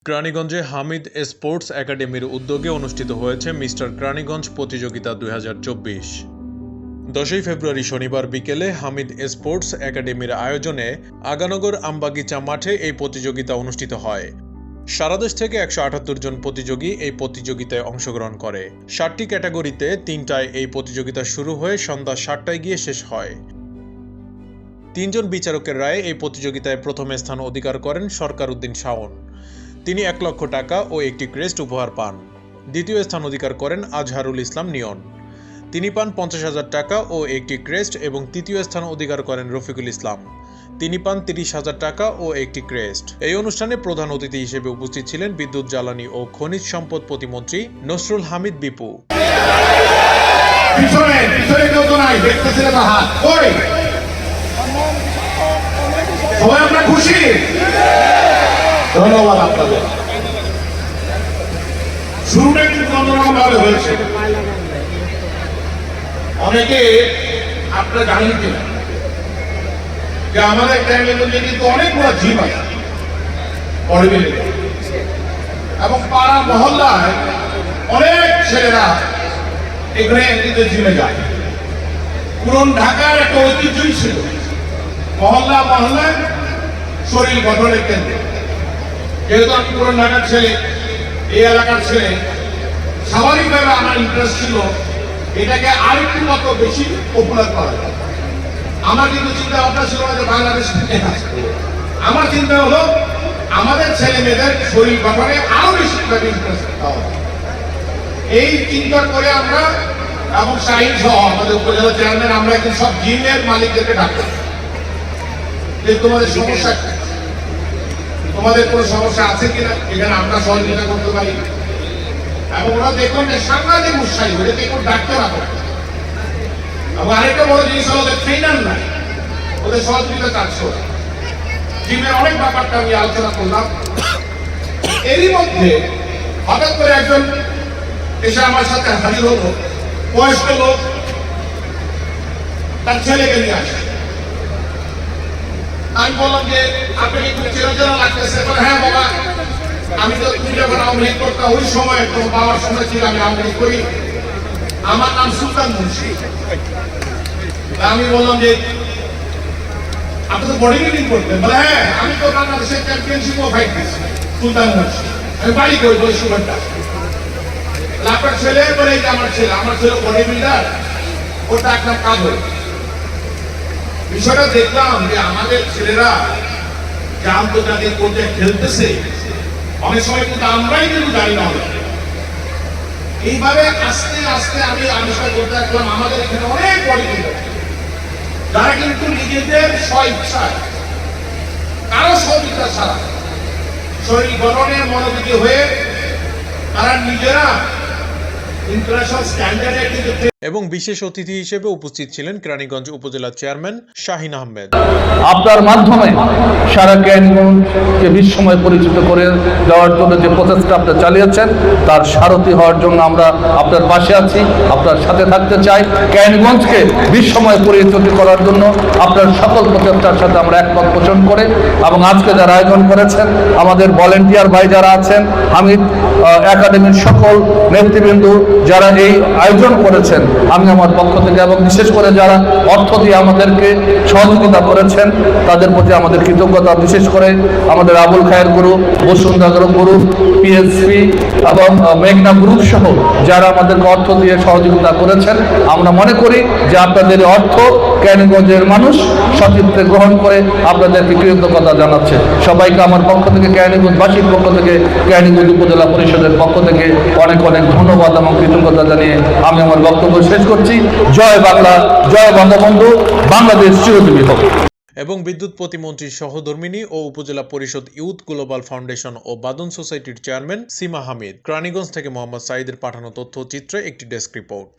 কেরানীগঞ্জে Hamid sports একাডেমির উদ্যোগে অনুষ্ঠিত হয়েছে মিস্টার কেরানীগঞ্জ প্রতিযোগিতা 2024। 10 ফেব্রুয়ারি শনিবার বিকেলে হামিদ স্পোর্টস একাডেমির আয়োজনে আগানগর আমবাগিচা মাঠে এই প্রতিযোগিতা অনুষ্ঠিত হয়। সারা দেশ থেকে 178 জন প্রতিযোগী এই প্রতিযোগিতায় অংশগ্রহণ করে। 7টি ক্যাটাগরিতে 3টায় এই প্রতিযোগিতা শুরু হয়ে সন্ধ্যা 7টায় গিয়ে শেষ হয়। 3 জন বিচারকের রায়ে এই প্রতিযোগিতায় প্রথম স্থান অধিকার করেন সরকার উদ্দিন শাওন। তিনি 1 লক্ষ টাকা ও একটি ক্রেস্ট উপহার পান। দ্বিতীয় স্থান অধিকার করেন আজহারুল ইসলাম নিয়ন। তিনি পান 50,000 টাকা ও একটি ক্রেস্ট এবং তৃতীয় স্থান অধিকার করেন রফিকুল ইসলাম। তিনি পান 30,000 টাকা ও একটি ক্রেস্ট। এই অনুষ্ঠানে প্রধান অতিথি হিসেবে উপস্থিত ছিলেন বিদ্যুৎ, জ্বালানি ও খনিজ সম্পদ প্রতিমন্ত্রী নসরুল হামিদ বিপু। ধন্যবাদ আপনাদের। শুরুটা কিন্তু অন্যরকম ভাবে হয়েছে। অনেকে আপনারা জানেন কিনা যে আমাদের কেরানীগঞ্জে কিন্তু অনেকগুলো জিম আছে এবং পাড়া মহল্লায় অনেক ছেলেরা এখানে জিমে যায়। পুরন ঢাকার একটা ঐতিহ্যই ছিল মহল্লায় শরীর গঠনের কেন্দ্র। যেহেতু আমি পুরন ঢাকার ছেলে, এই এলাকার ছেলে, স্বাভাবিকভাবে আমার ইন্টারেস্ট ছিল এটাকে আরেকটু মতো বেশি পপুলার করা যায়। আমার কিন্তু চিন্তা ভাবনা ছিল না যে বাংলাদেশ আমার চিন্তা হলো আমাদের ছেলে মেয়েদের শরীর গঠনে আরো বেশি ইন্টারেস্ট দেওয়া হবে। এই চিন্তা করে আমরা এবং শাহিন সহ আমাদের উপজেলা চেয়ারম্যান আমরা কিন্তু সব জিমের মালিকদেরকে ডাকতাম যে তোমাদের সমস্যা, তোমাদের কোনো সমস্যা আছে কিনা, এখানে আমরা সহযোগিতা করতে পারি। এবং ওরা দেখুন যে সাংঘাতিক উৎসাহী ওদেরকে কেউ ডাকতে না করে। এবং আরেকটা বড় জিনিস হলো ওদের ট্রেনার নাই, ওদের সহযোগিতা চাচ্ছে। জিমের অনেক ব্যাপারটা আমি আলোচনা করলাম। এরই মধ্যে হঠাৎ করে একজন এসে আমার সাথে হাজির হলো, বয়স্ক লোক, তার ছেলেকে নিয়ে আসে। আমি বললাম যে আপনাকে একটু চেনা লাগতেছে। হ্যাঁ বাবা, আমি তো তুমি যখন আওয়ামী লীগ করতাম ওই সময় তোর বাবার সময় ছিল আমি আওয়ামী লীগ করি। আমার নাম সুলতান মুন্সি। আমি বললাম যে আপনি তো বডি বিল্ডিং করতেন। বলে হ্যাঁ, আমি তো বাংলাদেশের চ্যাম্পিয়নশিপও ফাইট দিচ্ছি সুলতান মুন্সি। আমি বাড়ি করি ওই সময়টা। আপনার ছেলে বলে আমার ছেলে বডি বিল্ডার, ওটা একটা কাজ হয়েছে। বিষয়টা দেখলাম যে আমাদের ছেলেরা যে আন্তর্জাতিক পর্যায়ে খেলতেছে, অনেক সময় কিন্তু আমরাই কিন্তু জানি না। এইভাবে আস্তে আস্তে আমি আবিষ্কার করতে থাকলাম আমাদের এখানে অনেক বডি বিল্ডার যারা কিন্তু নিজেদের স্বইচ্ছায় কারো সহযোগিতা ছাড়া শরীর গঠনের মনোযোগী হয়ে তারা নিজেরা ইন্টারন্যাশনাল স্ট্যান্ডার্ডে কিন্তু। এবং বিশেষ অতিথি হিসেবে উপস্থিত ছিলেন কেরানীগঞ্জ উপজেলা চেয়ারম্যান শাহিন আহমেদ। আপনার মাধ্যমে সারা কেরানীগঞ্জকে বিশ্বময় পরিচিত করে দেওয়ার জন্য যে প্রচেষ্টা আপনি চালিয়েছেন তার সারথি হওয়ার জন্য আমরা আপনার পাশে আছি, আপনার সাথে থাকতে চাই। কেরানীগঞ্জকে বিশ্বময় পরিচিত করার জন্য আপনার সকল প্রচেষ্টার সাথে আমরা একমত পোষণ করে এবং আজকে যারা আয়োজন করেছেন আমাদের ভলেন্টিয়ার ভাই যারা আছেন, হামিদ একাডেমির সকল নেতৃবৃন্দ যারা এই আয়োজন করেছেন, আমি আমার পক্ষ থেকে এবং বিশেষ করে যারা অর্থ দিয়ে আমাদেরকে সহযোগিতা করেছেন তাদের প্রতি আমাদের কৃতজ্ঞতা। বিশেষ করে আমাদের আবুল খায়ের গ্রুপ, বসুন্ধরা গ্রুপ, পিএসপি এবং মেঘনা গ্রুপ সহ যারা আমাদেরকে অর্থ দিয়ে সহযোগিতা করেছেন। আমরা মনে করি যে আপনাদের অর্থ কেরানীগঞ্জের মানুষ সচিত্রে গ্রহণ করে আপনাদেরকে কৃতজ্ঞতা জানাচ্ছে। সবাইকে আমার পক্ষ থেকে, কেরানীগঞ্জবাসীর পক্ষ থেকে, কেরানীগঞ্জ উপজেলা পরিষদের পক্ষ থেকে অনেক অনেক ধন্যবাদ এবং কৃতজ্ঞতা জানিয়ে আমি আমার বক্তব্য শেষ করছি। জয় বাংলা, জয় বঙ্গবন্ধু, বাংলাদেশ চিরজীবী হোক। এবং বিদ্যুৎ প্রতিমন্ত্রীর সহধর্মিণী ও উপজেলা পরিষদ ইউথ গ্লোবাল ফাউন্ডেশন ও বাদন সোসাইটির চেয়ারম্যান সীমা হামিদ। কেরানীগঞ্জ থেকে মোহাম্মদ সাঈদের পাঠানো তথ্যচিত্রে একটি ডেস্ক রিপোর্ট।